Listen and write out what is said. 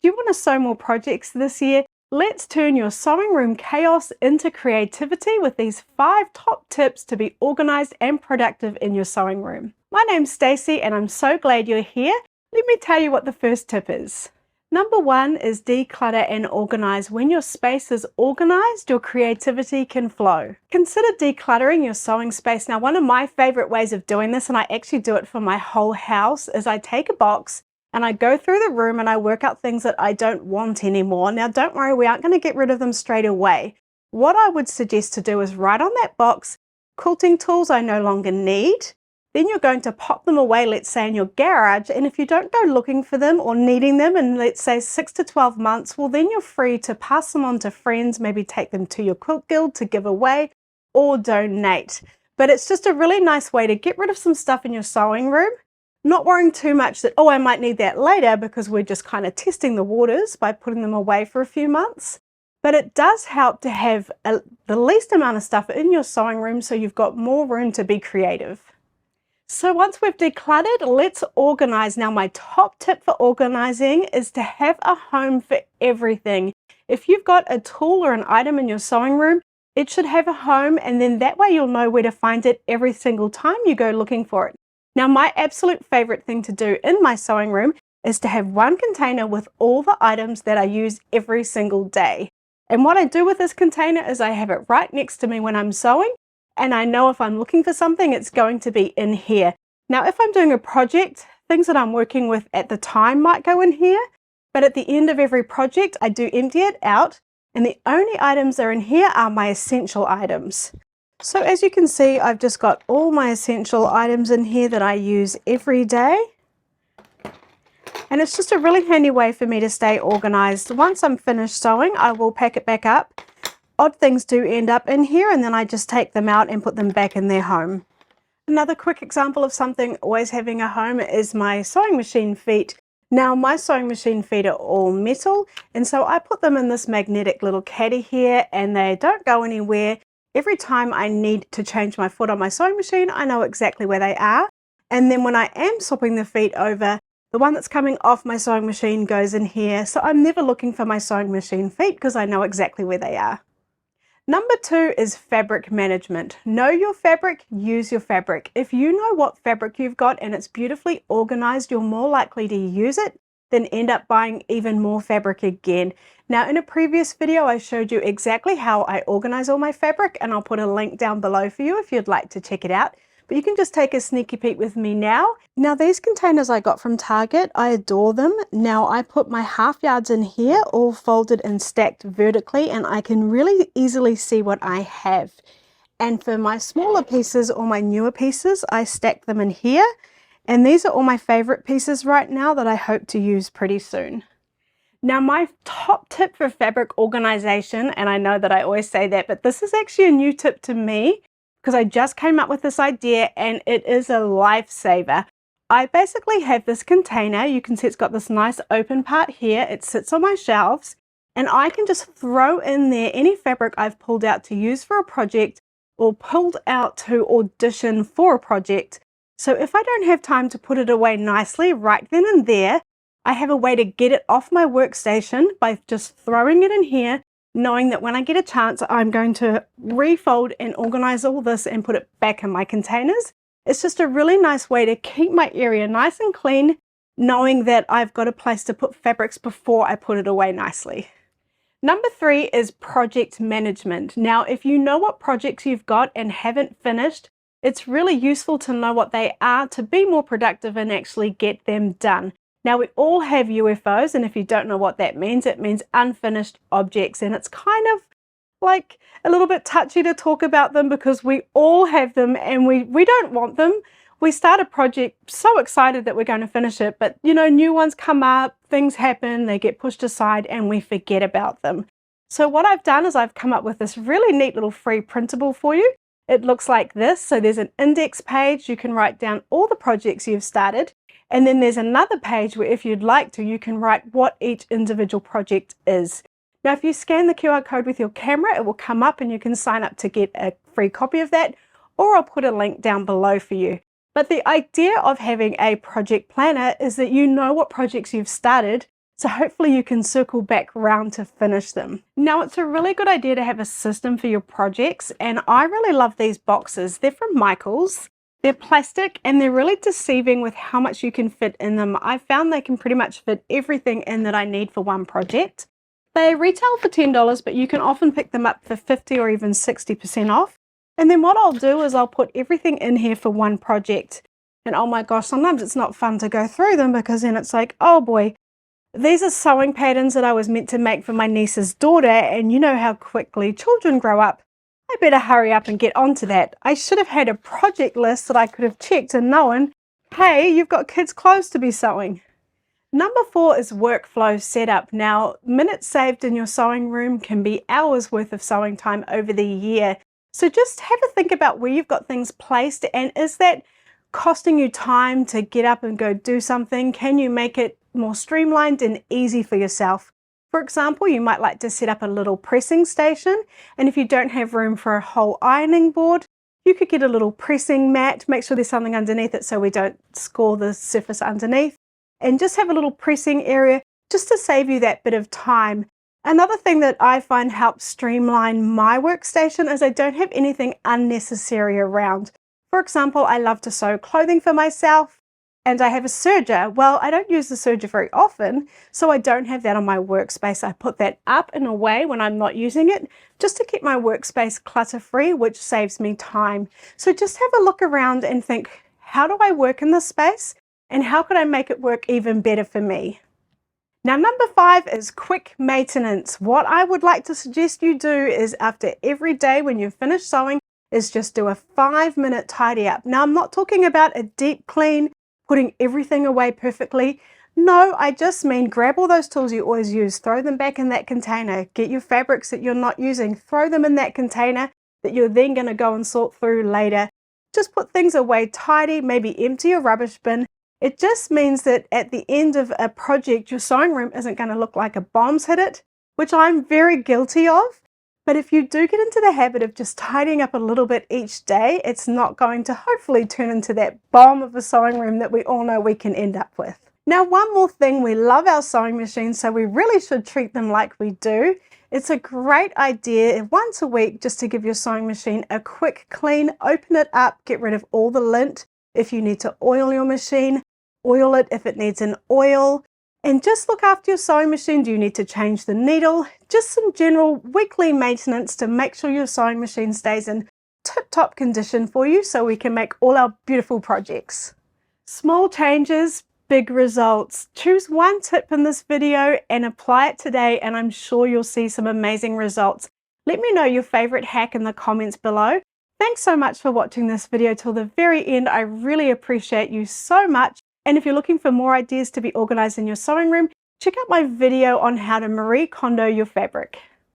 you want to sew more projects this year, let's turn your sewing room chaos into creativity with these 5 top tips to be organized and productive in your sewing room. My name's Stacey and I'm so glad you're here. Let me tell you what the first tip is. Number 1 is declutter and organize. When your space is organized, your creativity can flow. Consider decluttering your sewing space. Now, one of my favorite ways of doing this, and I actually do it for my whole house, is I take a box and I go through the room and I work out things that I don't want anymore. Now, don't worry, we aren't going to get rid of them straight away. What I would suggest to do is write on that box, quilting tools I no longer need. Then you're going to pop them away, let's say in your garage, and if you don't go looking for them or needing them in, let's say, 6 to 12 months, well, then you're free to pass them on to friends, maybe take them to your quilt guild to give away or donate. But it's just a really nice way to get rid of some stuff in your sewing room, not worrying too much that, oh, I might need that later, because we're just kind of testing the waters by putting them away for a few months. But it does help to have the least amount of stuff in your sewing room so you've got more room to be creative. So once we've decluttered, let's organize. Now, my top tip for organizing is to have a home for everything. If you've got a tool or an item in your sewing room, it should have a home, and then that way you'll know where to find it every single time you go looking for it. Now, my absolute favorite thing to do in my sewing room is to have one container with all the items that I use every single day. And what I do with this container is I have it right next to me when I'm sewing, and I know if I'm looking for something, it's going to be in here. Now, if I'm doing a project, things that I'm working with at the time might go in here, but at the end of every project, I do empty it out, and the only items that are in here are my essential items. So as you can see, I've just got all my essential items in here that I use every day. And it's just a really handy way for me to stay organized. Once I'm finished sewing, I will pack it back up. Odd things do end up in here, and then I just take them out and put them back in their home. Another quick example of something always having a home is my sewing machine feet. Now, my sewing machine feet are all metal, and so I put them in this magnetic little caddy here, and they don't go anywhere. Every time I need to change my foot on my sewing machine, I know exactly where they are. And then when I am swapping the feet over, the one that's coming off my sewing machine goes in here, so I'm never looking for my sewing machine feet because I know exactly where they are. Number 2 is fabric management. Know your fabric, use your fabric. If you know what fabric you've got and it's beautifully organized, you're more likely to use it than end up buying even more fabric again. Now, in a previous video, I showed you exactly how I organize all my fabric, and I'll put a link down below for you if you'd like to check it out. But you can just take a sneaky peek with me now. Now, these containers I got from Target, I adore them. Now, I put my half yards in here, all folded and stacked vertically, and I can really easily see what I have. And for my smaller pieces or my newer pieces, I stack them in here. And these are all my favorite pieces right now that I hope to use pretty soon. Now, my top tip for fabric organization, and I know that I always say that, but this is actually a new tip to me, because I just came up with this idea and it is a lifesaver. I basically have this container. You can see it's got this nice open part here. It sits on my shelves, and I can just throw in there any fabric I've pulled out to use for a project or pulled out to audition for a project. So if I don't have time to put it away nicely right then and there, I have a way to get it off my workstation by just throwing it in here, knowing that when I get a chance, I'm going to refold and organize all this and put it back in my containers. It's just a really nice way to keep my area nice and clean, knowing that I've got a place to put fabrics before I put it away nicely. Number 3 is project management. Now, if you know what projects you've got and haven't finished, it's really useful to know what they are to be more productive and actually get them done. Now, we all have UFOs, and if you don't know what that means, it means unfinished objects, and it's kind of like a little bit touchy to talk about them because we all have them and we don't want them. We start a project so excited that we're going to finish it, but you know, new ones come up, things happen, they get pushed aside, and we forget about them. So what I've done is I've come up with this really neat little free printable for you. It looks like this. So there's an index page. You can write down all the projects you've started. And then there's another page where if you'd like to, you can write what each individual project is. Now, if you scan the QR code with your camera, it will come up and you can sign up to get a free copy of that, or I'll put a link down below for you. But the idea of having a project planner is that you know what projects you've started, So hopefully you can circle back round to finish them. Now, it's a really good idea to have a system for your projects, and I really love these boxes. They're from Michaels. They're plastic and they're really deceiving with how much you can fit in them. I found they can pretty much fit everything in that I need for one project. They retail for $10, but you can often pick them up for 50 or even 60% off. And then what I'll do is I'll put everything in here for one project. And oh my gosh, sometimes it's not fun to go through them because then it's like, oh boy, these are sewing patterns that I was meant to make for my niece's daughter, and you know how quickly children grow up. I better hurry up and get onto that. I should have had a project list that I could have checked and known, hey, you've got kids' clothes to be sewing. Number 4 is workflow setup. Now, minutes saved in your sewing room can be hours worth of sewing time over the year. So just have a think about where you've got things placed, and is that costing you time to get up and go do something? Can you make it more streamlined and easy for yourself? For example, you might like to set up a little pressing station, and if you don't have room for a whole ironing board, you could get a little pressing mat, make sure there's something underneath it so we don't score the surface underneath, and just have a little pressing area just to save you that bit of time. Another thing that I find helps streamline my workstation is I don't have anything unnecessary around. For example, I love to sew clothing for myself, and I have a serger. Well, I don't use the serger very often, so I don't have that on my workspace. I put that up and away when I'm not using it, just to keep my workspace clutter-free, which saves me time. So just have a look around and think, how do I work in this space? And how could I make it work even better for me? Now, number 5 is quick maintenance. What I would like to suggest you do is after every day when you've finished sewing is just do a 5-minute tidy up. Now, I'm not talking about a deep clean, putting everything away perfectly. No, I just mean grab all those tools you always use, throw them back in that container, get your fabrics that you're not using, throw them in that container that you're then going to go and sort through later. Just put things away tidy, maybe empty your rubbish bin. It just means that at the end of a project, your sewing room isn't going to look like a bomb's hit it, which I'm very guilty of. But if you do get into the habit of just tidying up a little bit each day, it's not going to hopefully turn into that bomb of a sewing room that we all know we can end up with. Now, one more thing, we love our sewing machines, so we really should treat them like we do. It's a great idea once a week just to give your sewing machine a quick clean, open it up, get rid of all the lint. If you need to oil your machine, oil it if it needs an oil. And just look after your sewing machine. Do you need to change the needle? Just some general weekly maintenance to make sure your sewing machine stays in tip-top condition for you so we can make all our beautiful projects. Small changes, big results. Choose one tip in this video and apply it today, and I'm sure you'll see some amazing results. Let me know your favorite hack in the comments below. Thanks so much for watching this video till the very end. I really appreciate you so much. And if you're looking for more ideas to be organized in your sewing room, check out my video on how to Marie Kondo your fabric.